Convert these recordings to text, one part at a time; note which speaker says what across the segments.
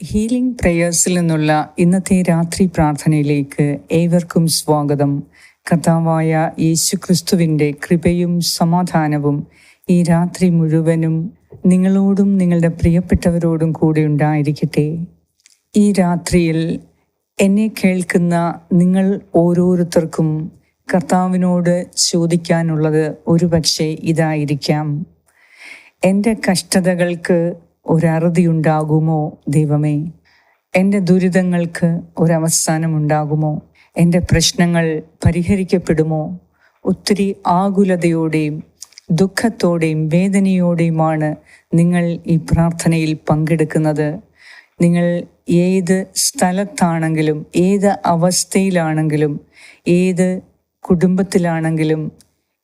Speaker 1: Healing പ്രേയേഴ്സിൽ നിന്നുള്ള ഇന്നത്തെ രാത്രി പ്രാർത്ഥനയിലേക്ക് ഏവർക്കും സ്വാഗതം. കർത്താവായ യേശുക്രിസ്തുവിൻ്റെ കൃപയും സമാധാനവും ഈ രാത്രി മുഴുവനും നിങ്ങളോടും നിങ്ങളുടെ പ്രിയപ്പെട്ടവരോടും കൂടെ ഉണ്ടായിരിക്കട്ടെ. ഈ രാത്രിയിൽ എന്നെ കേൾക്കുന്ന നിങ്ങൾ ഓരോരുത്തർക്കും കർത്താവിനോട് ചോദിക്കാനുള്ളത് ഒരുപക്ഷെ ഇതായിരിക്കാം: എൻ്റെ കഷ്ടതകൾക്ക് ഒരറുതിയുണ്ടാകുമോ ദൈവമേ? എൻ്റെ ദുരിതങ്ങൾക്ക് ഒരവസാനമുണ്ടാകുമോ? എൻ്റെ പ്രശ്നങ്ങൾ പരിഹരിക്കപ്പെടുമോ? ഒത്തിരി ആകുലതയോടെയും ദുഃഖത്തോടെയും വേദനയോടെയുമാണ് നിങ്ങൾ ഈ പ്രാർത്ഥനയിൽ പങ്കെടുക്കുന്നത്. നിങ്ങൾ ഏത് സ്ഥലത്താണെങ്കിലും, ഏത് അവസ്ഥയിലാണെങ്കിലും, ഏത് കുടുംബത്തിലാണെങ്കിലും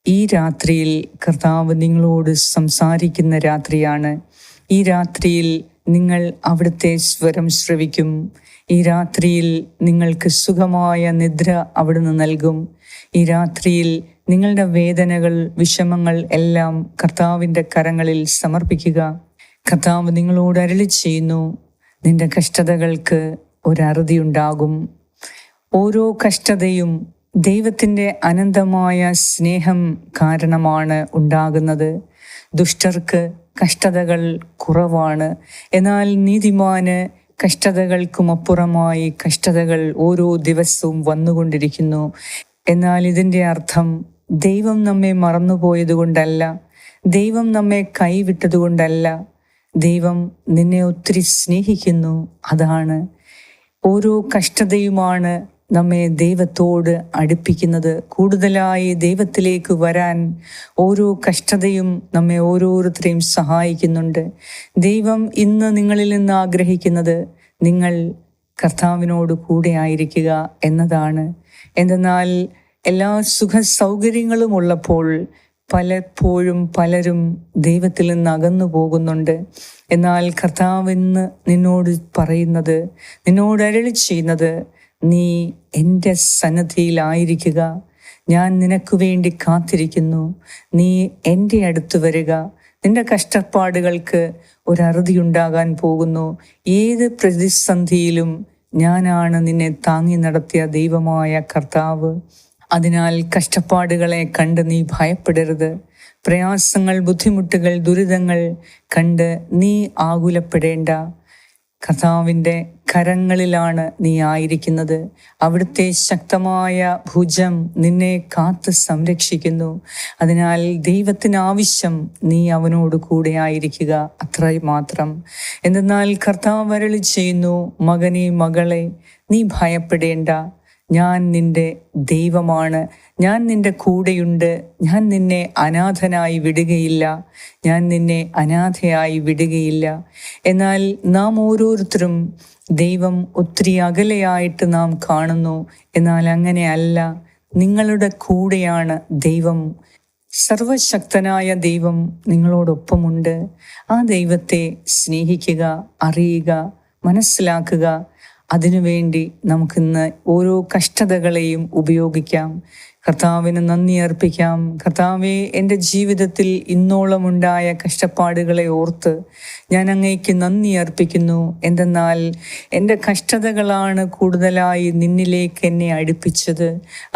Speaker 1: ഈ രാത്രിയിൽ കർത്താവ് നിങ്ങളോട് സംസാരിക്കുന്ന രാത്രിയാണ്. ഈ രാത്രിയിൽ നിങ്ങൾ അവിടുത്തെ സ്വരം ശ്രവിക്കും. ഈ രാത്രിയിൽ നിങ്ങൾക്ക് സുഖമായ നിദ്ര അവിടുന്ന് നൽകും. ഈ രാത്രിയിൽ നിങ്ങളുടെ വേദനകൾ, വിഷമങ്ങൾ എല്ലാം കർത്താവിൻ്റെ കരങ്ങളിൽ സമർപ്പിക്കുക. കർത്താവ് നിങ്ങളോട് അരുളി ചെയ്യുന്നു: നിന്റെ കഷ്ടതകൾക്ക് ഒരറുതിയുണ്ടാകും. ഓരോ കഷ്ടതയും ദൈവത്തിൻ്റെ അനന്തമായ സ്നേഹം കാരണമാണ് ഉണ്ടാകുന്നത്. ദുഷ്ടർക്ക് കഷ്ടതകൾ കുറവാണ്, എന്നാൽ നീതിമാന് കഷ്ടതകൾക്കുമപ്പുറമായി കഷ്ടതകൾ ഓരോ ദിവസവും വന്നുകൊണ്ടിരിക്കുന്നു. എന്നാൽ ഇതിൻ്റെ അർത്ഥം ദൈവം നമ്മെ മറന്നുപോയതുകൊണ്ടല്ല, ദൈവം നമ്മെ കൈവിട്ടതുകൊണ്ടല്ല. ദൈവം നിന്നെ ഒത്തിരി സ്നേഹിക്കുന്നു. അതാണ് ഓരോ കഷ്ടതയുമാണ് നമ്മെ ദൈവത്തോട് അടുപ്പിക്കുന്നത്. കൂടുതലായി ദൈവത്തിലേക്ക് വരാൻ ഓരോ കഷ്ടതയും നമ്മെ ഓരോരുത്തരെയും സഹായിക്കുന്നുണ്ട്. ദൈവം ഇന്ന് നിങ്ങളിൽ നിന്ന് ആഗ്രഹിക്കുന്നത് നിങ്ങൾ കർത്താവിനോട് കൂടെ ആയിരിക്കുക എന്നതാണ്. എന്തെന്നാൽ എല്ലാ സുഖ സൗകര്യങ്ങളും ഉള്ളപ്പോൾ പലപ്പോഴും പലരും ദൈവത്തിൽ നിന്ന് അകന്നു പോകുന്നുണ്ട്. എന്നാൽ കർത്താവ് ഇന്ന് നിന്നോട് പറയുന്നത്, നിന്നോട് അരുളി ചെയ്യുന്നത്: നീ എൻ്റെ സന്നിധിയിലായിരിക്കുക. ഞാൻ നിനക്ക് വേണ്ടി കാത്തിരിക്കുന്നു. നീ എൻ്റെ അടുത്ത് വരിക. നിന്റെ കഷ്ടപ്പാടുകൾക്ക് ഒരറുതിയുണ്ടാകാൻ പോകുന്നു. ഏത് പ്രതിസന്ധിയിലും ഞാനാണ് നിന്നെ താങ്ങി നടത്തിയ ദൈവമായ കർത്താവ്. അതിനാൽ കഷ്ടപ്പാടുകളെ കണ്ട് നീ ഭയപ്പെടരുത്. പ്രയാസങ്ങൾ, ബുദ്ധിമുട്ടുകൾ, ദുരിതങ്ങൾ കണ്ട് നീ ആകുലപ്പെടേണ്ട. കർത്താവിൻ്റെ കരങ്ങളിലാണ് നീ ആയിരിക്കുന്നത്. അവിടുത്തെ ശക്തമായ ഭുജം നിന്നെ കാത്ത് സംരക്ഷിക്കുന്നു. അതിനാൽ ദൈവത്തിന് ആവശ്യം നീ അവനോട് കൂടെ ആയിരിക്കുക, അത്ര മാത്രം. എന്തെന്നാൽ കർത്താവ് അരുളി ചെയ്യുന്നു: മകനെ, മകളെ, നീ ഭയപ്പെടേണ്ട. ഞാൻ നിന്റെ ദൈവമാണ്. ഞാൻ നിന്റെ കൂടെയുണ്ട്. ഞാൻ നിന്നെ അനാഥനായി വിടുകയില്ല. ഞാൻ നിന്നെ അനാഥയായി വിടുകയില്ല. എന്നാൽ നാം ഓരോരുത്തരും ദൈവം ഒത്തിരി അകലെയായിട്ട് നാം കാണുന്നു. എന്നാൽ അങ്ങനെയല്ല. നിങ്ങളുടെ കൂടെയാണ് ദൈവം. സർവശക്തനായ ദൈവം നിങ്ങളോടൊപ്പമുണ്ട്. ആ ദൈവത്തെ സ്നേഹിക്കുക, അറിയുക, മനസ്സിലാക്കുക. അതിനുവേണ്ടി നമുക്കിന്ന് ഓരോ കഷ്ടതകളെയും ഉപയോഗിക്കാം. കർത്താവിന് നന്ദി അർപ്പിക്കാം. കർത്താവേ, എൻ്റെ ജീവിതത്തിൽ ഇന്നോളം ഉണ്ടായ കഷ്ടപ്പാടുകളെ ഓർത്ത് ഞാൻ അങ്ങേക്ക് നന്ദി അർപ്പിക്കുന്നു. എന്തെന്നാൽ എൻ്റെ കഷ്ടതകളാണ് കൂടുതലായി നിന്നിലേക്ക് എന്നെ അടുപ്പിച്ചത്.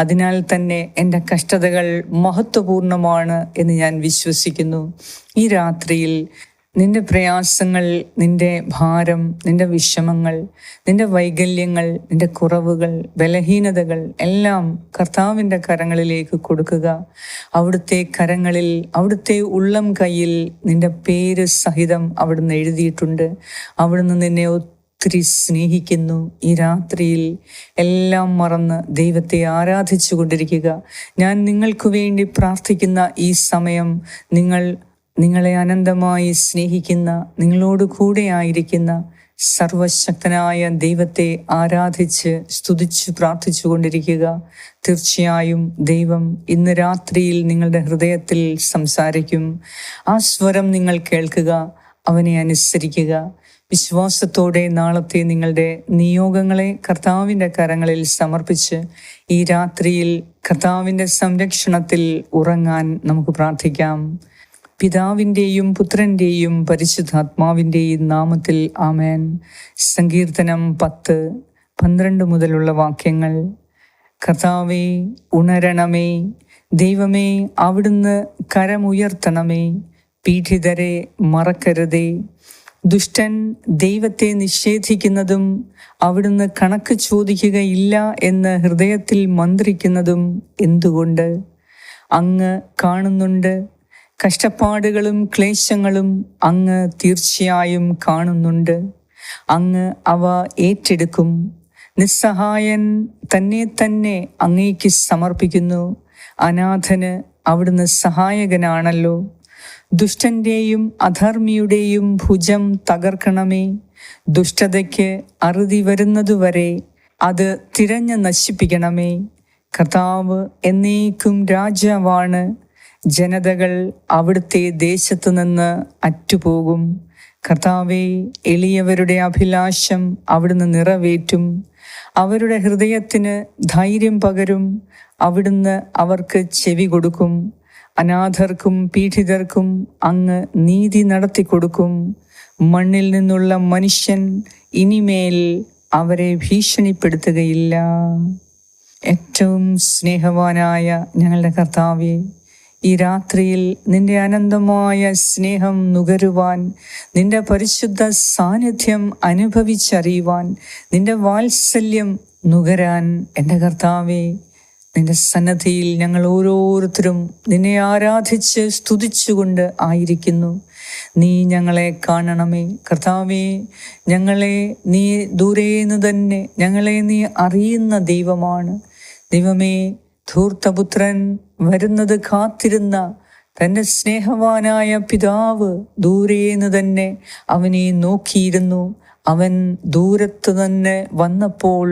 Speaker 1: അതിനാൽ തന്നെ എൻ്റെ കഷ്ടതകൾ മഹത്വപൂർണ്ണമാണ് എന്ന് ഞാൻ വിശ്വസിക്കുന്നു. ഈ രാത്രിയിൽ നിന്റെ പ്രയാസങ്ങൾ, നിന്റെ ഭാരം, നിന്റെ വിഷമങ്ങൾ, നിന്റെ വൈകല്യങ്ങൾ, നിന്റെ കുറവുകൾ, ബലഹീനതകൾ എല്ലാം കർത്താവിൻ്റെ കരങ്ങളിലേക്ക് കൊടുക്കുക. അവിടുത്തെ കരങ്ങളിൽ, അവിടുത്തെ ഉള്ളം കയ്യിൽ നിന്റെ പേര് സഹിതം അവിടുന്ന് എഴുതിയിട്ടുണ്ട്. അവിടുന്ന് നിന്നെ ഒത്തിരി സ്നേഹിക്കുന്നു. ഈ രാത്രിയിൽ എല്ലാം മറന്ന് ദൈവത്തെ ആരാധിച്ചു കൊണ്ടിരിക്കുക. ഞാൻ നിങ്ങൾക്ക് വേണ്ടി പ്രാർത്ഥിക്കുന്ന ഈ സമയം നിങ്ങളെ അനന്തമായി സ്നേഹിക്കുന്ന, നിങ്ങളോട് കൂടെ ആയിരിക്കുന്ന സർവശക്തനായ ദൈവത്തെ ആരാധിച്ച് സ്തുതിച്ച് പ്രാർത്ഥിച്ചു കൊണ്ടിരിക്കുക. തീർച്ചയായും ദൈവം ഇന്ന് രാത്രിയിൽ നിങ്ങളുടെ ഹൃദയത്തിൽ സംസാരിക്കും. ആ സ്വരം നിങ്ങൾ കേൾക്കുക, അവനെ അനുസരിക്കുക. വിശ്വാസത്തോടെ നാളത്തെ നിങ്ങളുടെ നിയോഗങ്ങളെ കർത്താവിൻ്റെ കരങ്ങളിൽ സമർപ്പിച്ച് ഈ രാത്രിയിൽ കർത്താവിൻ്റെ സംരക്ഷണത്തിൽ ഉറങ്ങാൻ നമുക്ക് പ്രാർത്ഥിക്കാം. പിതാവിൻ്റെയും പുത്രൻ്റെയും പരിശുദ്ധാത്മാവിൻ്റെയും നാമത്തിൽ ആമേൻ. സങ്കീർത്തനം 10-12 മുതലുള്ള വാക്യങ്ങൾ. കർത്താവേ, ഉണരണമേ. ദൈവമേ, അവിടുന്ന് കരമുയർത്തണമേ. പീഡിതരെ മറക്കരുതേ. ദുഷ്ടൻ ദൈവത്തെ നിഷേധിക്കുന്നതും അവിടുന്ന് കണക്ക് ചോദിക്കുകയില്ല എന്ന് ഹൃദയത്തിൽ മന്ത്രിക്കുന്നതും എന്തുകൊണ്ട്? അങ്ങ് കാണുന്നുണ്ട്. കഷ്ടപ്പാടുകളും ക്ലേശങ്ങളും അങ്ങ് തീർച്ചയായും കാണുന്നുണ്ട്. അങ്ങ് അവ ഏറ്റെടുക്കും. നിസ്സഹായൻ തന്നെ അങ്ങേക്ക് സമർപ്പിക്കുന്നു. അനാഥന് അവിടുന്ന് സഹായകനാണല്ലോ. ദുഷ്ടന്റെയും അധർമ്മിയുടെയും ഭുജം തകർക്കണമേ. ദുഷ്ടതയ്ക്ക് അറുതി വരുന്നതുവരെ അത് തിരഞ്ഞു നശിപ്പിക്കണമേ. കർത്താവ് എന്നേക്കും രാജാവാണ്. ജനതകൾ അവിടുത്തെ ദേശത്തു നിന്ന് അറ്റുപോകും. കർത്താവേ, എളിയവരുടെ അഭിലാഷം അവിടുന്ന് നിറവേറ്റും. അവരുടെ ഹൃദയത്തിന് ധൈര്യം പകരും. അവിടുന്ന് അവർക്ക് ചെവി കൊടുക്കും. അനാഥർക്കും പീഡിതർക്കും അങ്ങ് നീതി നടത്തിക്കൊടുക്കും. മണ്ണിൽ നിന്നുള്ള മനുഷ്യൻ ഇനിമേൽ അവരെ ഭീഷണിപ്പെടുത്തുകയില്ല. ഏറ്റവും സ്നേഹവാനായ ഞങ്ങളുടെ കർത്താവേ, ഈ രാത്രിയിൽ നിന്റെ അനന്തമായ സ്നേഹം നുകരുവാൻ, നിന്റെ പരിശുദ്ധ സാന്നിധ്യം അനുഭവിച്ചറിയുവാൻ, നിന്റെ വാത്സല്യം നുകരാൻ എൻ്റെ കർത്താവേ, നിന്റെ സന്നദ്ധിയിൽ ഞങ്ങൾ ഓരോരുത്തരും നിന്നെ ആരാധിച്ച് സ്തുതിച്ചുകൊണ്ട് ആയിരിക്കുന്നു. നീ ഞങ്ങളെ കാണണമേ കർത്താവേ. ഞങ്ങളെ നീ ദൂരേന്ന് തന്നെ ഞങ്ങളെ നീ അറിയുന്ന ദൈവമാണ്. ദൈവമേ, ധൂർത്തപുത്രൻ വരുന്നത് കാത്തിരുന്ന തൻ്റെ സ്നേഹവാനായ പിതാവ് ദൂരേന്ന് തന്നെ അവനെ നോക്കിയിരുന്നു. അവൻ ദൂരത്ത് തന്നെ വന്നപ്പോൾ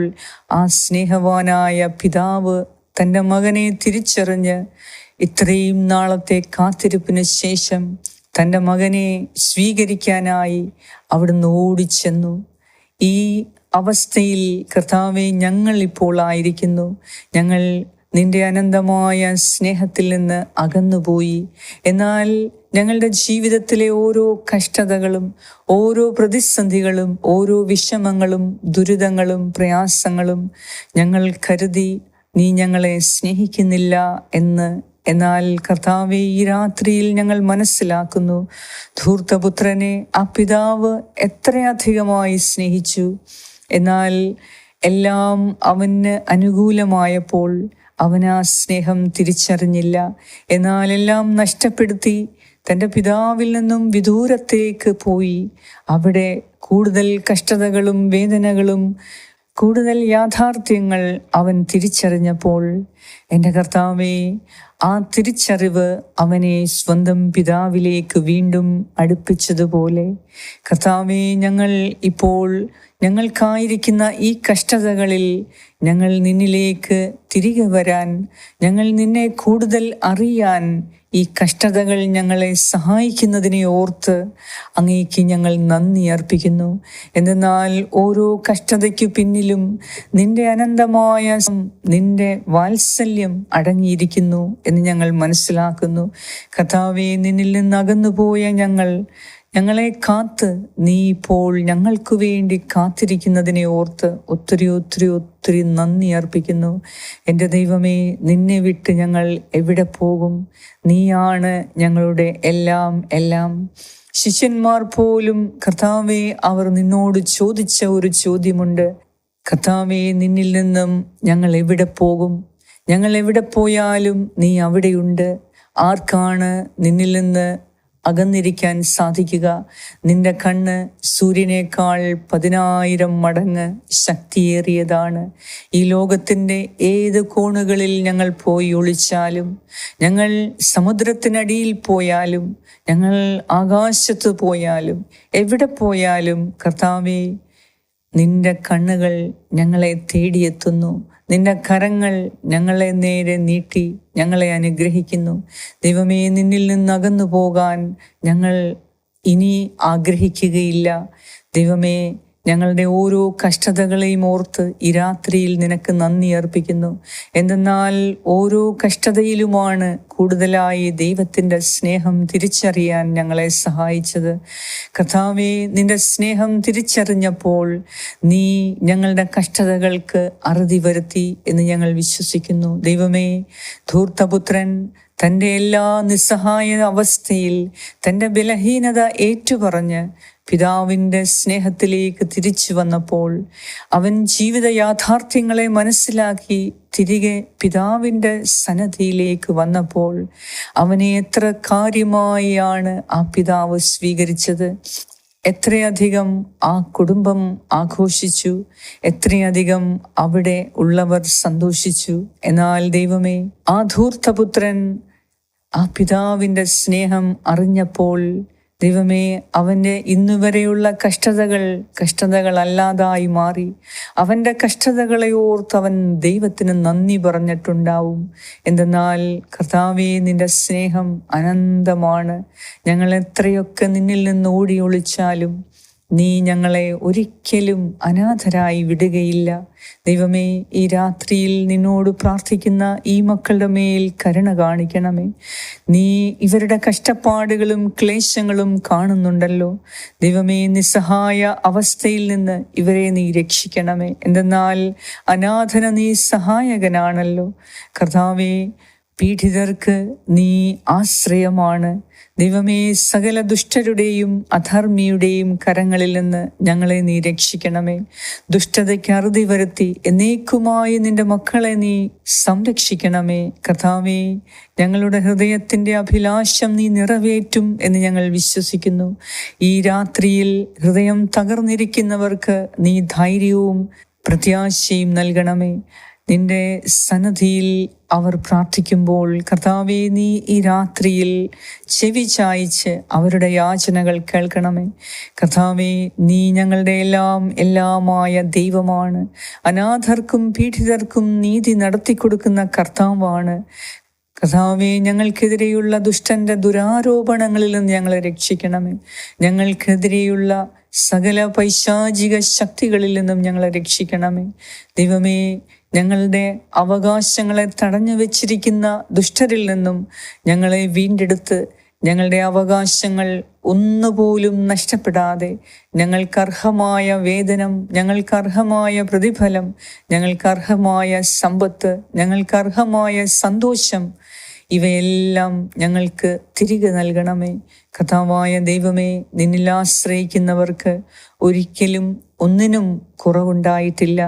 Speaker 1: ആ സ്നേഹവാനായ പിതാവ് തൻ്റെ മകനെ തിരിച്ചറിഞ്ഞ് ഇത്രയും നാളത്തെ കാത്തിരിപ്പിന് ശേഷം തൻ്റെ മകനെ സ്വീകരിക്കാനായി അവിടുന്ന് ഓടിച്ചെന്നു. ഈ അവസ്ഥയിൽ കർത്താവെ, ഞങ്ങൾ ഇപ്പോൾ ആയിരിക്കുന്നു. ഞങ്ങൾ നിന്റെ അനന്തമായ സ്നേഹത്തിൽ നിന്ന് അകന്നുപോയി. എന്നാൽ ഞങ്ങളുടെ ജീവിതത്തിലെ ഓരോ കഷ്ടതകളും, ഓരോ പ്രതിസന്ധികളും, ഓരോ വിഷമങ്ങളും, ദുരിതങ്ങളും, പ്രയാസങ്ങളും ഞങ്ങൾ കരുതി നീ ഞങ്ങളെ സ്നേഹിക്കുന്നില്ല എന്ന്. എന്നാൽ കർത്താവെ, ഈ രാത്രിയിൽ ഞങ്ങൾ മനസ്സിലാക്കുന്നു, ധൂർത്തപുത്രനെ ആ പിതാവ് എത്രയധികമായി സ്നേഹിച്ചു. എന്നാൽ എല്ലാം അവന് അനുകൂലമായപ്പോൾ അവൻ ആ സ്നേഹം തിരിച്ചറിഞ്ഞില്ല. എന്നാൽ എല്ലാം നഷ്ടപ്പെടുത്തി തൻ്റെ പിതാവിൽ നിന്നും വിദൂരത്തേക്ക് പോയി. അവിടെ കൂടുതൽ കഷ്ടതകളും വേദനകളും കൂടുതൽ യാഥാർത്ഥ്യങ്ങൾ അവൻ തിരിച്ചറിഞ്ഞപ്പോൾ എൻ്റെ കർത്താവേ, ആ തിരിച്ചറിവ് അവനെ സ്വന്തം പിതാവിലേക്ക് വീണ്ടും അടുപ്പിച്ചതുപോലെ കർത്താവേ, ഞങ്ങൾ ഇപ്പോൾ ഞങ്ങൾക്കായിരിക്കുന്ന ഈ കഷ്ടതകളിൽ ഞങ്ങൾ നിന്നിലേക്ക് തിരികെ വരാൻ, ഞങ്ങൾ നിന്നെ കൂടുതൽ അറിയാൻ ഈ കഷ്ടതകൾ ഞങ്ങളെ സഹായിക്കുന്നതിനെ ഓർത്ത് അങ്ങേക്ക് ഞങ്ങൾ നന്ദി അർപ്പിക്കുന്നു. എന്തെന്നാൽ ഓരോ കഷ്ടതയ്ക്കു പിന്നിലും നിന്റെ അനന്തമായ നിന്റെ വാത്സല്യം അടങ്ങിയിരിക്കുന്നു എന്ന് ഞങ്ങൾ മനസ്സിലാക്കുന്നു. കർത്താവേ, നിന്നിൽ നിന്ന് അകന്നുപോയ ഞങ്ങളെ കാത്ത് നീ ഇപ്പോൾ ഞങ്ങൾക്ക് വേണ്ടി കാത്തിരിക്കുന്നതിനെ ഓർത്ത് ഒത്തിരി ഒത്തിരി ഒത്തിരി നന്ദി അർപ്പിക്കുന്നു. എൻ്റെ ദൈവമേ, നിന്നെ വിട്ട് ഞങ്ങൾ എവിടെ പോകും? നീയാണ് ഞങ്ങളുടെ എല്ലാം. ശിഷ്യന്മാർ പോലും കർത്താവേ, അവർ നിന്നോട് ചോദിച്ച ഒരു ചോദ്യമുണ്ട്. കർത്താവേ, നിന്നിൽ നിന്നും ഞങ്ങൾ എവിടെ പോകും? ഞങ്ങൾ എവിടെ പോയാലും നീ അവിടെയുണ്ട്. ആർക്കാണ് നിന്നിൽ നിന്ന് അകന്നിരിക്കാൻ സാധിക്കുക? നിന്റെ കണ്ണ് സൂര്യനേക്കാൾ 10,000 മടങ്ങ് ശക്തിയേറിയതാണ്. ഈ ലോകത്തിൻ്റെ ഏത് കോണുകളിൽ ഞങ്ങൾ പോയി ഒളിച്ചാലും, ഞങ്ങൾ സമുദ്രത്തിനടിയിൽ പോയാലും, ഞങ്ങൾ ആകാശത്ത് പോയാലും, എവിടെ പോയാലും കർത്താവേ, നിന്റെ കണ്ണുകൾ ഞങ്ങളെ തേടിയെത്തുന്നു. നിന്റെ കരങ്ങൾ ഞങ്ങളെ നേരെ നീട്ടി ഞങ്ങളെ അനുഗ്രഹിക്കുന്നു. ദൈവമേ, നിന്നിൽ നിന്ന് അകന്നു പോകാൻ ഞങ്ങൾ ഇനി ആഗ്രഹിക്കുകയില്ല. ദൈവമേ, ഞങ്ങളുടെ ഓരോ കഷ്ടതകളെയും ഓർത്ത് ഈ രാത്രിയിൽ നിനക്ക് നന്ദി അർപ്പിക്കുന്നു. എന്തെന്നാൽ ഓരോ കഷ്ടതയിലുമാണ് കൂടുതലായി ദൈവത്തിൻ്റെ സ്നേഹം തിരിച്ചറിയാൻ ഞങ്ങളെ സഹായിച്ചത്. കർത്താവേ, നിന്റെ സ്നേഹം തിരിച്ചറിഞ്ഞപ്പോൾ നീ ഞങ്ങളുടെ കഷ്ടതകൾക്ക് അറുതി വരുത്തി എന്ന് ഞങ്ങൾ വിശ്വസിക്കുന്നു. ദൈവമേ, ധൂർത്തപുത്രൻ തൻ്റെ എല്ലാ നിസ്സഹായ അവസ്ഥയിൽ തൻ്റെ ബലഹീനത ഏറ്റുപറഞ്ഞ് പിതാവിൻ്റെ സ്നേഹത്തിലേക്ക് തിരിച്ചു വന്നപ്പോൾ, അവൻ ജീവിത യാഥാർത്ഥ്യങ്ങളെ മനസ്സിലാക്കി തിരികെ പിതാവിൻ്റെ സന്നദ്ധിയിലേക്ക് വന്നപ്പോൾ അവനെ എത്ര കാര്യമായാണ് ആ പിതാവ് സ്വീകരിച്ചത്. എത്രയധികം ആ കുടുംബം ആഘോഷിച്ചു, എത്രയധികം അവിടെ ഉള്ളവർ സന്തോഷിച്ചു. എന്നാൽ ദൈവമേ, ആ ധൂർത്തപുത്രൻ ആ പിതാവിൻ്റെ സ്നേഹം അറിഞ്ഞപ്പോൾ ദൈവമേ, അവൻ്റെ ഇന്നുവരെയുള്ള കഷ്ടതകളല്ലാതായി മാറി. അവൻ്റെ കഷ്ടതകളെ ഓർത്ത് അവൻ ദൈവത്തിന് നന്ദി പറഞ്ഞിട്ടുണ്ടാവും. എന്തെന്നാൽ കർത്താവേ, നിന്റെ സ്നേഹം അനന്തമാണ്. ഞങ്ങൾ എത്രയൊക്കെ നിന്നിൽ നിന്ന് ഓടി ഒളിച്ചാലും നീ ഞങ്ങളെ ഒരിക്കലും അനാഥരായി വിടുകയില്ല. ദൈവമേ, ഈ രാത്രിയിൽ നിന്നോട് പ്രാർത്ഥിക്കുന്ന ഈ മക്കളുടെ മേൽ കരുണ കാണിക്കണമേ. നീ ഇവരുടെ കഷ്ടപ്പാടുകളും ക്ലേശങ്ങളും കാണുന്നുണ്ടല്ലോ. ദൈവമേ, നിസ്സഹായ അവസ്ഥയിൽ നിന്ന് ഇവരെ നീ രക്ഷിക്കണമേ. എന്തെന്നാൽ അനാഥന നീ സഹായകനാണല്ലോ. കർത്താവേ, പീഡിതർക്ക് നീ ആശ്രയമാണ്. ദൈവമേ, സകല ദുഷ്ടരുടെയും അധർമ്മിയുടെയും കരങ്ങളിൽ നിന്ന് ഞങ്ങളെ നീ രക്ഷിക്കണമേ. ദുഷ്ടതയ്ക്ക് അറുതി വരുത്തി എന്നേക്കുമായി നിന്റെ മക്കളെ നീ സംരക്ഷിക്കണമേ. കർത്താവേ, ഞങ്ങളുടെ ഹൃദയത്തിൻ്റെ അഭിലാഷം നീ നിറവേറ്റും എന്ന് ഞങ്ങൾ വിശ്വസിക്കുന്നു. ഈ രാത്രിയിൽ ഹൃദയം തകർന്നിരിക്കുന്നവർക്ക് നീ ധൈര്യവും പ്രത്യാശയും നൽകണമേ. നിന്റെ സന്നദ്ധിയിൽ അവർ പ്രാർത്ഥിക്കുമ്പോൾ കർത്താവേ, നീ ഈ രാത്രിയിൽ ചെവി ചായ്ച്ച് അവരുടെ യാചനകൾ കേൾക്കണമേ. കർത്താവേ, നീ ഞങ്ങളുടെ എല്ലാമായ ദൈവമാണ്. അനാഥർക്കും പീഡിതർക്കും നീതി നടത്തിക്കൊടുക്കുന്ന കർത്താവാണ്. കർത്താവേ, ഞങ്ങൾക്കെതിരെയുള്ള ദുഷ്ടന്റെ ദുരാരോപണങ്ങളിൽ നിന്ന് ഞങ്ങളെ രക്ഷിക്കണമേ. ഞങ്ങൾക്കെതിരെയുള്ള സകല പൈശാചിക ശക്തികളിൽ നിന്നും ഞങ്ങളെ രക്ഷിക്കണമേ. ദൈവമേ, ഞങ്ങളുടെ അവകാശങ്ങളെ തടഞ്ഞു വെച്ചിരിക്കുന്ന ദുഷ്ടരിൽ നിന്നും ഞങ്ങളെ വീണ്ടെടുത്ത് ഞങ്ങളുടെ അവകാശങ്ങൾ ഒന്നുപോലും നഷ്ടപ്പെടാതെ ഞങ്ങൾക്കർഹമായ വേതനം, ഞങ്ങൾക്കർഹമായ പ്രതിഫലം, ഞങ്ങൾക്കർഹമായ സമ്പത്ത്, ഞങ്ങൾക്കർഹമായ സന്തോഷം ഇവയെല്ലാം ഞങ്ങൾക്ക് തിരികെ നൽകണമേ. കർത്താവായ ദൈവമേ, നിന്നിൽ ആശ്രയിക്കുന്നവർക്ക് ഒരിക്കലും ഒന്നിനും കുറവുണ്ടായിട്ടില്ല.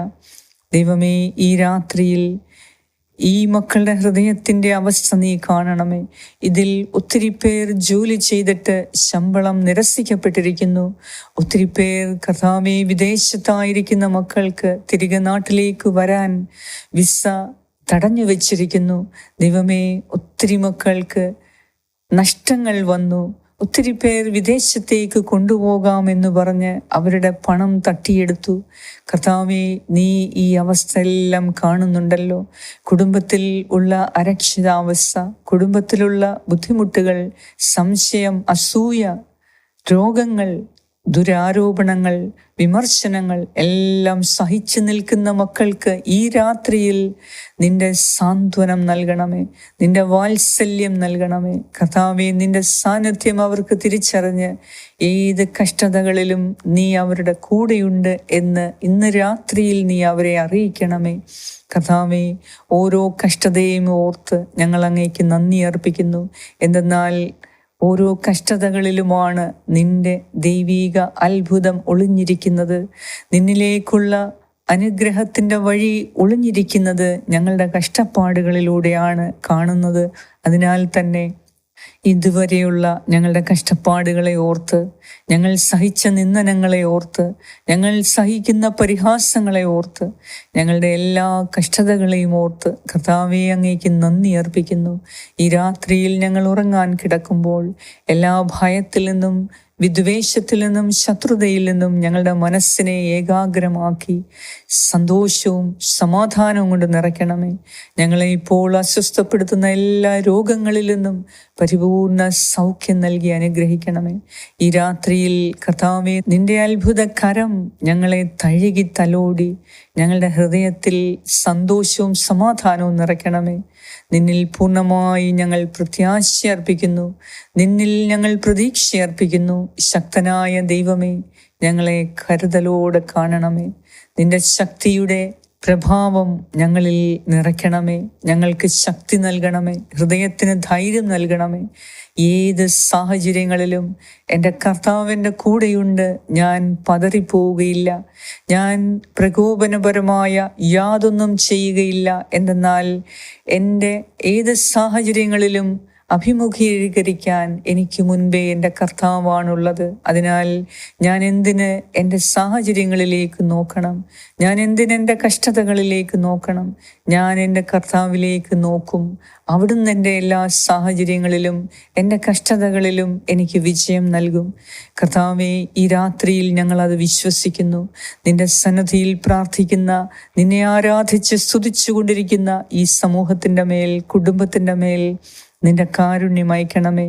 Speaker 1: ദൈവമേ, ഈ രാത്രിയിൽ ഈ മക്കളുടെ ഹൃദയത്തിൻ്റെ അവസ്ഥ നീ കാണണമേ. ഇതിൽ ഒത്തിരി പേർ ജോലി ചെയ്തിട്ട് ശമ്പളം നിരസിക്കപ്പെട്ടിരിക്കുന്നു. ഒത്തിരി പേർ കർത്താവേ, വിദേശത്തായിരിക്കുന്ന മക്കൾക്ക് തിരികെ നാട്ടിലേക്ക് വരാൻ വിസ തടഞ്ഞു വെച്ചിരിക്കുന്നു. ദൈവമേ, ഒത്തിരി മക്കൾക്ക് നഷ്ടങ്ങൾ വന്നു. ഒത്തിരി പേർ വിദേശത്തേക്ക് കൊണ്ടുപോകാമെന്ന് പറഞ്ഞ് അവരുടെ പണം തട്ടിയെടുത്തു. കർത്താവേ, നീ ഈ അവസ്ഥയെല്ലാം കാണുന്നുണ്ടല്ലോ. കുടുംബത്തിൽ ഉള്ള അരക്ഷിതാവസ്ഥ, കുടുംബത്തിലുള്ള ബുദ്ധിമുട്ടുകൾ, സംശയം, അസൂയ, രോഗങ്ങൾ, ദുരാരോപണങ്ങൾ, വിമർശനങ്ങൾ എല്ലാം സഹിച്ചു നിൽക്കുന്ന മക്കൾക്ക് ഈ രാത്രിയിൽ നിന്റെ സാന്ത്വനം നൽകണമേ. നിന്റെ വാത്സല്യം നൽകണമേ. കർത്താവേ, നിന്റെ സാന്നിധ്യം അവർക്ക് തിരിച്ചറിഞ്ഞ് ഏത് കഷ്ടതകളിലും നീ അവരുടെ കൂടെയുണ്ട് എന്ന് ഇന്ന് രാത്രിയിൽ നീ അവരെ അറിയിക്കണമേ. കർത്താവേ, ഓരോ കഷ്ടതയും ഓർത്ത് ഞങ്ങൾ അങ്ങേക്ക് നന്ദി അർപ്പിക്കുന്നു. എന്തെന്നാൽ ഓരോ കഷ്ടതകളിലുമാണ് നിന്റെ ദൈവീക അത്ഭുതം ഒളിഞ്ഞിരിക്കുന്നത്. നിന്നിലേക്കുള്ള അനുഗ്രഹത്തിൻ്റെ വഴി ഒളിഞ്ഞിരിക്കുന്നത് ഞങ്ങളുടെ കഷ്ടപ്പാടുകളിലൂടെയാണ് കാണുന്നത്. അതിനാൽ തന്നെ ഇതുവരെയുള്ള ഞങ്ങളുടെ കഷ്ടപ്പാടുകളെ ഓർത്ത്, ഞങ്ങൾ സഹിച്ച നിന്ദനങ്ങളെ ഓർത്ത്, ഞങ്ങൾ സഹിക്കുന്ന പരിഹാസങ്ങളെ ഓർത്ത്, ഞങ്ങളുടെ എല്ലാ കഷ്ടതകളെയും ഓർത്ത് കർത്താവേ, അങ്ങേക്ക് നന്ദി അർപ്പിക്കുന്നു. ഈ രാത്രിയിൽ ഞങ്ങൾ ഉറങ്ങാൻ കിടക്കുമ്പോൾ എല്ലാ ഭയത്തിൽ നിന്നും വിദ്വേഷത്തിൽ നിന്നും ശത്രുതയിൽ നിന്നും ഞങ്ങളുടെ മനസ്സിനെ ഏകാഗ്രമാക്കി സന്തോഷവും സമാധാനവും കൊണ്ട് നിറയ്ക്കണമേ. ഞങ്ങളെ ഇപ്പോൾ അസ്വസ്ഥപ്പെടുത്തുന്ന എല്ലാ രോഗങ്ങളിൽ നിന്നും പരിപൂർണ സൗഖ്യം നൽകി അനുഗ്രഹിക്കണമേ. ഈ രാത്രിയിൽ കർത്താവേ, നിന്റെ അത്ഭുത കരം ഞങ്ങളെ തഴുകി തലോടി ഞങ്ങളുടെ ഹൃദയത്തിൽ സന്തോഷവും സമാധാനവും നിറയ്ക്കണമേ. നിന്നിൽ പൂർണ്ണമായി ഞങ്ങൾ പ്രത്യാശ അർപ്പിക്കുന്നു. നിന്നിൽ ഞങ്ങൾ പ്രതീക്ഷ അർപ്പിക്കുന്നു. ശക്തനായ ദൈവമേ, ഞങ്ങളെ കരുതലോടെ കാണണമേ. നിന്റെ ശക്തിയുടെ പ്രഭാവം ഞങ്ങളിൽ നിറയ്ക്കണമേ. ഞങ്ങൾക്ക് ശക്തി നൽകണമേ. ഹൃദയത്തിന് ധൈര്യം നൽകണമേ. ഏത് സാഹചര്യങ്ങളിലും എൻ്റെ കർത്താവിൻ്റെ കൂടെയുണ്ട്. ഞാൻ പതറിപ്പോവുകയില്ല. ഞാൻ പ്രകോപനപരമായ യാതൊന്നും ചെയ്യുകയില്ല. എന്തെന്നാൽ എൻ്റെ ഏത് സാഹചര്യങ്ങളിലും അഭിമുഖീകരിക്കാൻ എനിക്ക് മുൻപേ എൻ്റെ കർത്താവാണുള്ളത്. അതിനാൽ ഞാൻ എന്തിന് എൻ്റെ സാഹചര്യങ്ങളിലേക്ക് നോക്കണം? ഞാൻ എന്തിന് എൻ്റെ കഷ്ടതകളിലേക്ക് നോക്കണം? ഞാൻ എൻ്റെ കർത്താവിലേക്ക് നോക്കും. അവിടുന്ന് എൻ്റെ എല്ലാ സാഹചര്യങ്ങളിലും എൻ്റെ കഷ്ടതകളിലും എനിക്ക് വിജയം നൽകും. കർത്താവേ, ഈ രാത്രിയിൽ ഞങ്ങളത് വിശ്വസിക്കുന്നു. നിന്റെ സന്നിധിയിൽ പ്രാർത്ഥിക്കുന്ന, നിന്നെ ആരാധിച്ച് സ്തുതിച്ചുകൊണ്ടിരിക്കുന്ന ഈ സമൂഹത്തിൻ്റെ മേൽ, കുടുംബത്തിൻ്റെ മേൽ നിന്റെ കാരുണ്യം അയക്കണമേ.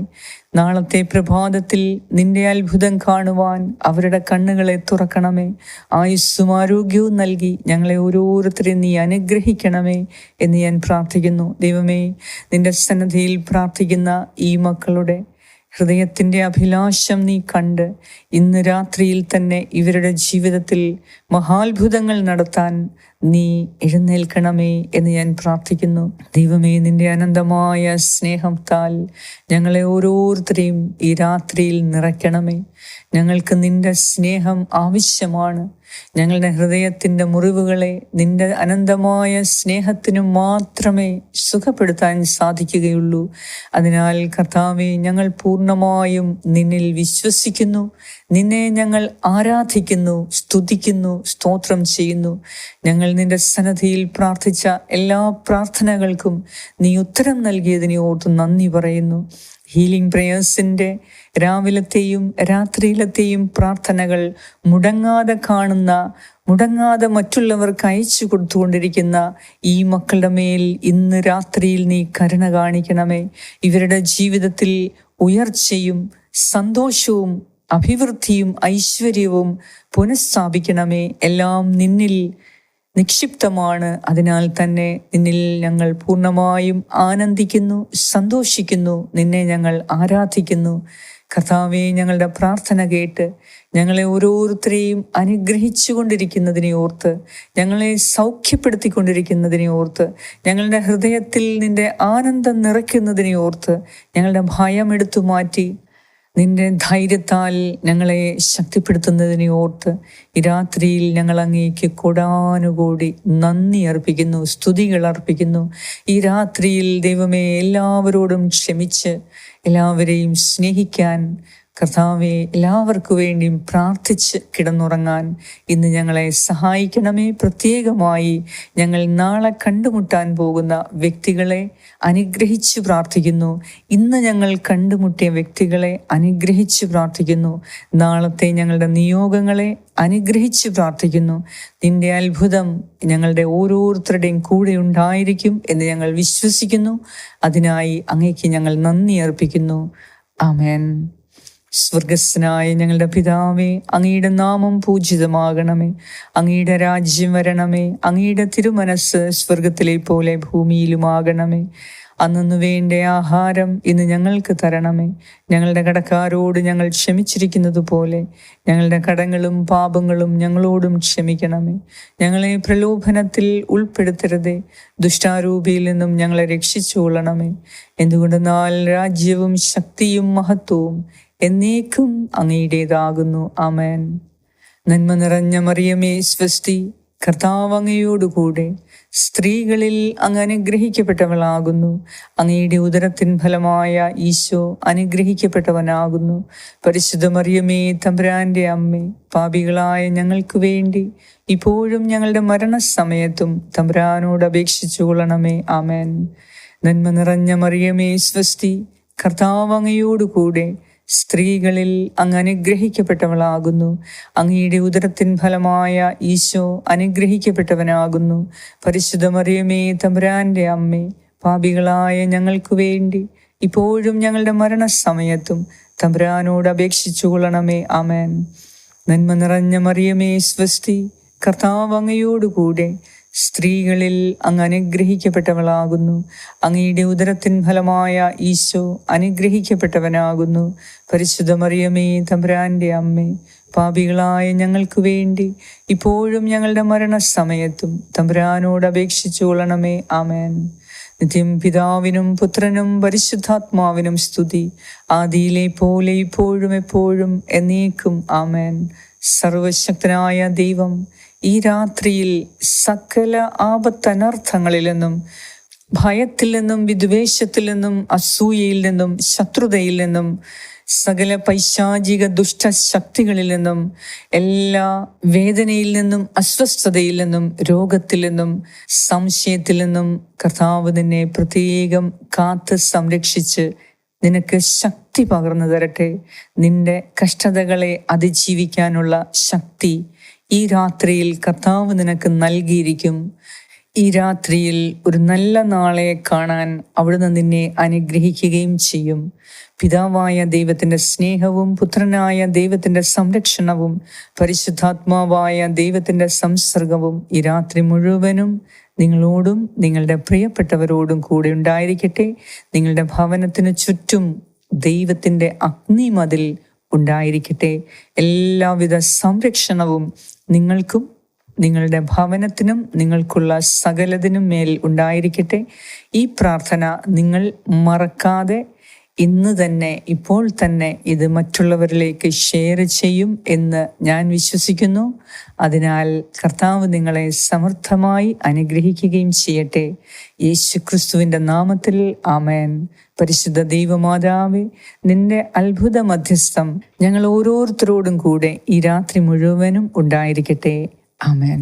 Speaker 1: നാളത്തെ പ്രഭാതത്തിൽ നിന്റെ അത്ഭുതം കാണുവാൻ അവരുടെ കണ്ണുകളെ തുറക്കണമേ. ആയുസ്സും ആരോഗ്യവും നൽകി ഞങ്ങളെ ഓരോരുത്തരെയും നീ അനുഗ്രഹിക്കണമേ എന്ന് ഞാൻ പ്രാർത്ഥിക്കുന്നു. ദൈവമേ, നിന്റെ സന്നിധിയിൽ പ്രാർത്ഥിക്കുന്ന ഈ മക്കളുടെ ഹൃദയത്തിൻ്റെ അഭിലാഷം നീ കണ്ട് ഇന്ന് രാത്രിയിൽ തന്നെ ഇവരുടെ ജീവിതത്തിൽ മഹാത്ഭുതങ്ങൾ നടത്താൻ നീ എഴുന്നേൽക്കണമേ എന്ന് ഞാൻ പ്രാർത്ഥിക്കുന്നു. ദൈവമേ, നിന്റെ അനന്തമായ സ്നേഹത്താൽ ഞങ്ങളെ ഓരോരുത്തരെയും ഈ രാത്രിയിൽ നിറയ്ക്കണമേ. ഞങ്ങൾക്ക് നിന്റെ സ്നേഹം ആവശ്യമാണ്. ഞങ്ങളുടെ ഹൃദയത്തിൻ്റെ മുറിവുകളെ നിന്റെ അനന്തമായ സ്നേഹത്തിനു മാത്രമേ സുഖപ്പെടുത്താൻ സാധിക്കുകയുള്ളൂ. അതിനാൽ കർത്താവേ, ഞങ്ങൾ പൂർണ്ണമായും നിന്നിൽ വിശ്വസിക്കുന്നു. നിന്നെ ഞങ്ങൾ ആരാധിക്കുന്നു, സ്തുതിക്കുന്നു, സ്തോത്രം ചെയ്യുന്നു. ഞങ്ങൾ നിന്റെ സന്നിധിയിൽ പ്രാർത്ഥിച്ച എല്ലാ പ്രാർത്ഥനകൾക്കും നീ ഉത്തരം നൽകിയതിനെ ഓർത്ത് നന്ദി പറയുന്നു. ഹീലിംഗ് പ്രേയേഴ്സിൻ്റെ രാവിലത്തെയും രാത്രിയിലത്തെയും പ്രാർത്ഥനകൾ മുടങ്ങാതെ കാണുന്ന, മുടങ്ങാതെ മറ്റുള്ളവർക്ക് അയച്ചു കൊടുത്തുകൊണ്ടിരിക്കുന്ന ഈ മക്കളുടെ മേൽ ഇന്ന് രാത്രിയിൽ നീ കരുണ കാണിക്കണമേ. ഇവരുടെ ജീവിതത്തിൽ ഉയർച്ചയും സന്തോഷവും അഭിവൃദ്ധിയും ഐശ്വര്യവും പുനഃസ്ഥാപിക്കണമേ. എല്ലാം നിന്നിൽ നിക്ഷിപ്തമാണ്. അതിനാൽ തന്നെ നിന്നിൽ ഞങ്ങൾ പൂർണ്ണമായും ആനന്ദിക്കുന്നു, സന്തോഷിക്കുന്നു. നിന്നെ ഞങ്ങൾ ആരാധിക്കുന്നു. കർത്താവേ, ഞങ്ങളുടെ പ്രാർത്ഥന കേട്ട് ഞങ്ങളെ ഓരോരുത്തരെയും അനുഗ്രഹിച്ചു കൊണ്ടിരിക്കുന്നതിനെ ഓർത്ത്, ഞങ്ങളെ സൗഖ്യപ്പെടുത്തിക്കൊണ്ടിരിക്കുന്നതിനെ ഓർത്ത്, ഞങ്ങളുടെ ഹൃദയത്തിൽ നിന്റെ ആനന്ദം നിറയ്ക്കുന്നതിനെ ഓർത്ത്, ഞങ്ങളുടെ ഭയം എടുത്തു മാറ്റി നിന്റെ ധൈര്യത്താൽ ഞങ്ങളെ ശക്തിപ്പെടുത്തുന്നതിനെ ഓർത്ത് ഈ രാത്രിയിൽ ഞങ്ങൾ അങ്ങേക്ക് കോടാനുകോടി നന്ദി അർപ്പിക്കുന്നു, സ്തുതികൾ അർപ്പിക്കുന്നു. ഈ രാത്രിയിൽ ദൈവമേ, എല്ലാവരോടും ക്ഷമിച്ച് എല്ലാവരെയും സ്നേഹിക്കാൻ, കർത്താവെ, എല്ലാവർക്കു വേണ്ടിയും പ്രാർത്ഥിച്ച് കിടന്നുറങ്ങാൻ ഇന്ന് ഞങ്ങളെ സഹായിക്കണമേ. പ്രത്യേകമായി ഞങ്ങൾ നാളെ കണ്ടുമുട്ടാൻ പോകുന്ന വ്യക്തികളെ അനുഗ്രഹിച്ച് പ്രാർത്ഥിക്കുന്നു. ഇന്ന് ഞങ്ങൾ കണ്ടുമുട്ടിയ വ്യക്തികളെ അനുഗ്രഹിച്ച് പ്രാർത്ഥിക്കുന്നു. നാളത്തെ ഞങ്ങളുടെ നിയോഗങ്ങളെ അനുഗ്രഹിച്ച് പ്രാർത്ഥിക്കുന്നു. നിന്റെ അത്ഭുതം ഞങ്ങളുടെ ഓരോരുത്തരുടെയും കൂടെ ഉണ്ടായിരിക്കും എന്ന് ഞങ്ങൾ വിശ്വസിക്കുന്നു. അതിനായി അങ്ങേക്ക് ഞങ്ങൾ നന്ദി അർപ്പിക്കുന്നു. ആമേൻ. സ്വർഗസ്നായ ഞങ്ങളുടെ പിതാവേ, അങ്ങയുടെ നാമം പൂജിതമാകണമേ. അങ്ങയുടെ രാജ്യം വരണമേ. അങ്ങയുടെ തിരുമനസ് സ്വർഗത്തിലെ പോലെ ഭൂമിയിലുമാകണമേ. അന്നു വേണ്ട ആഹാരം ഇന്ന് ഞങ്ങൾക്ക് തരണമേ. ഞങ്ങളുടെ കടക്കാരോട് ഞങ്ങൾ ക്ഷമിച്ചിരിക്കുന്നത് പോലെ ഞങ്ങളുടെ കടങ്ങളും പാപങ്ങളും ഞങ്ങളോടും ക്ഷമിക്കണമേ. ഞങ്ങളെ പ്രലോഭനത്തിൽ ഉൾപ്പെടുത്തരുതേ, ദുഷ്ടാരൂപിയിൽ നിന്നും ഞങ്ങളെ രക്ഷിച്ചുകൊള്ളണമേ. എന്തുകൊണ്ടെന്നാൽ രാജ്യവും ശക്തിയും മഹത്വവും എന്നേക്കും അങ്ങയുടേതാകുന്നു. ആമേൻ. നന്മ നിറഞ്ഞ മറിയമേ, സ്വസ്തി, കർത്താവ് അങ്ങയോടുകൂടെ സ്ത്രീകളിൽ അങ്ങ് അനുഗ്രഹിക്കപ്പെട്ടവളാകുന്നു. അങ്ങയുടെ ഉദരത്തിൻ ഫലമായ ഈശോ അനുഗ്രഹിക്കപ്പെട്ടവനാകുന്നു. പരിശുദ്ധ മറിയമേ, തമ്പുരാന്റെ അമ്മേ, പാപികളായ ഞങ്ങൾക്ക് വേണ്ടി ഇപ്പോഴും ഞങ്ങളുടെ മരണസമയത്തും തമ്പുരാനോട് അപേക്ഷിച്ചു കൊള്ളണമേ. ആമേൻ. നന്മ നിറഞ്ഞ മറിയമേ, സ്വസ്തി, കർത്താവ് അങ്ങയോടുകൂടെ സ്ത്രീകളിൽ അങ്ങ് അനുഗ്രഹിക്കപ്പെട്ടവളാകുന്നു. അങ്ങയുടെ ഉദരത്തിൻ ഫലമായ ഈശോ അനുഗ്രഹിക്കപ്പെട്ടവനാകുന്നു. പരിശുദ്ധ മറിയമേ, തമ്പുരാന്റെ അമ്മേ, പാപികളായ ഞങ്ങൾക്ക് വേണ്ടി ഇപ്പോഴും ഞങ്ങളുടെ മരണസമയത്തും തമ്പുരാനോട് അപേക്ഷിച്ചു കൊള്ളണമേ. ആമേൻ. നന്മ നിറഞ്ഞ മറിയമേ, സ്വസ്തി, കർത്താവ് അങ്ങയോടുകൂടെ സ്ത്രീകളിൽ അങ്ങ് അനുഗ്രഹിക്കപ്പെട്ടവളാകുന്നു. അങ്ങയുടെ ഉദരത്തിൻ ഫലമായ ഈശോ അനുഗ്രഹിക്കപ്പെട്ടവനാകുന്നു. പരിശുദ്ധ മറിയമേ, തമ്പുരാന്റെ അമ്മേ, പാപികളായ ഞങ്ങൾക്ക് വേണ്ടി ഇപ്പോഴും ഞങ്ങളുടെ മരണസമയത്തും തമ്പുരാനോട് അപേക്ഷിച്ചു കൊള്ളണമേ. ആമേൻ. നിത്യം പിതാവിനും പുത്രനും പരിശുദ്ധാത്മാവിനും സ്തുതി, ആദിയിലെ പോലെ ഇപ്പോഴും എപ്പോഴും എന്നേക്കും. ആമേൻ. സർവശക്തനായ ദൈവം ഈ രാത്രിയിൽ സകല ആപത്തനർത്ഥങ്ങളിൽ നിന്നും, ഭയത്തിൽ നിന്നും, വിദ്വേഷത്തിൽ നിന്നും, അസൂയയിൽ നിന്നും, ശത്രുതയിൽ നിന്നും, സകല പൈശാചിക ദുഷ്ടശക്തികളിൽ നിന്നും, എല്ലാ വേദനയിൽ നിന്നും, അസ്വസ്ഥതയിൽ നിന്നും, രോഗത്തിൽ നിന്നും, സംശയത്തിൽ നിന്നും കർത്താവ് നിന്നെ പ്രത്യേകം കാത്ത് സംരക്ഷിച്ച് നിനക്ക് ശക്തി പകർന്നു തരട്ടെ. നിന്റെ കഷ്ടതകളെ അതിജീവിക്കാനുള്ള ശക്തി ഈ രാത്രിയിൽ കർത്താവ് നിനക്ക് നൽകിയിരിക്കും. ഈ രാത്രിയിൽ ഒരു നല്ല നാളെ കാണാൻ അവിടുന്ന് നിന്നെ അനുഗ്രഹിക്കുകയും ചെയ്യും. പിതാവായ ദൈവത്തിൻ്റെ സ്നേഹവും പുത്രനായ ദൈവത്തിൻ്റെ സംരക്ഷണവും പരിശുദ്ധാത്മാവായ ദൈവത്തിൻ്റെ സംസർഗവും ഈ രാത്രി മുഴുവനും നിങ്ങളോടും നിങ്ങളുടെ പ്രിയപ്പെട്ടവരോടും കൂടെ ഉണ്ടായിരിക്കട്ടെ. നിങ്ങളുടെ ഭവനത്തിന് ചുറ്റും ദൈവത്തിൻ്റെ അഗ്നിമതിൽ ഉണ്ടായിരിക്കട്ടെ. എല്ലാവിധ സംരക്ഷണവും നിങ്ങൾക്കും നിങ്ങളുടെ ഭവനത്തിനും നിങ്ങൾക്കുള്ള സകലതിനും മേൽ ഉണ്ടായിരിക്കട്ടെ. ഈ പ്രാർത്ഥന നിങ്ങൾ മറക്കാതെ ഇന്ന് തന്നെ, ഇപ്പോൾ തന്നെ ഇത് മറ്റുള്ളവരിലേക്ക് ഷെയർ ചെയ്യും എന്ന് ഞാൻ വിശ്വസിക്കുന്നു. അതിനാൽ കർത്താവ് നിങ്ങളെ സമർത്ഥമായി അനുഗ്രഹിക്കുകയും ചെയ്യട്ടെ. യേശുക്രിസ്തുവിൻ്റെ നാമത്തിൽ ആമേൻ. പരിശുദ്ധ ദൈവമാതാവേ, നിന്റെ അത്ഭുത മധ്യസ്ഥം ഞങ്ങൾ ഓരോരുത്തരോടും കൂടെ ഈ രാത്രി മുഴുവനും ഉണ്ടായിരിക്കട്ടെ. ആമേൻ.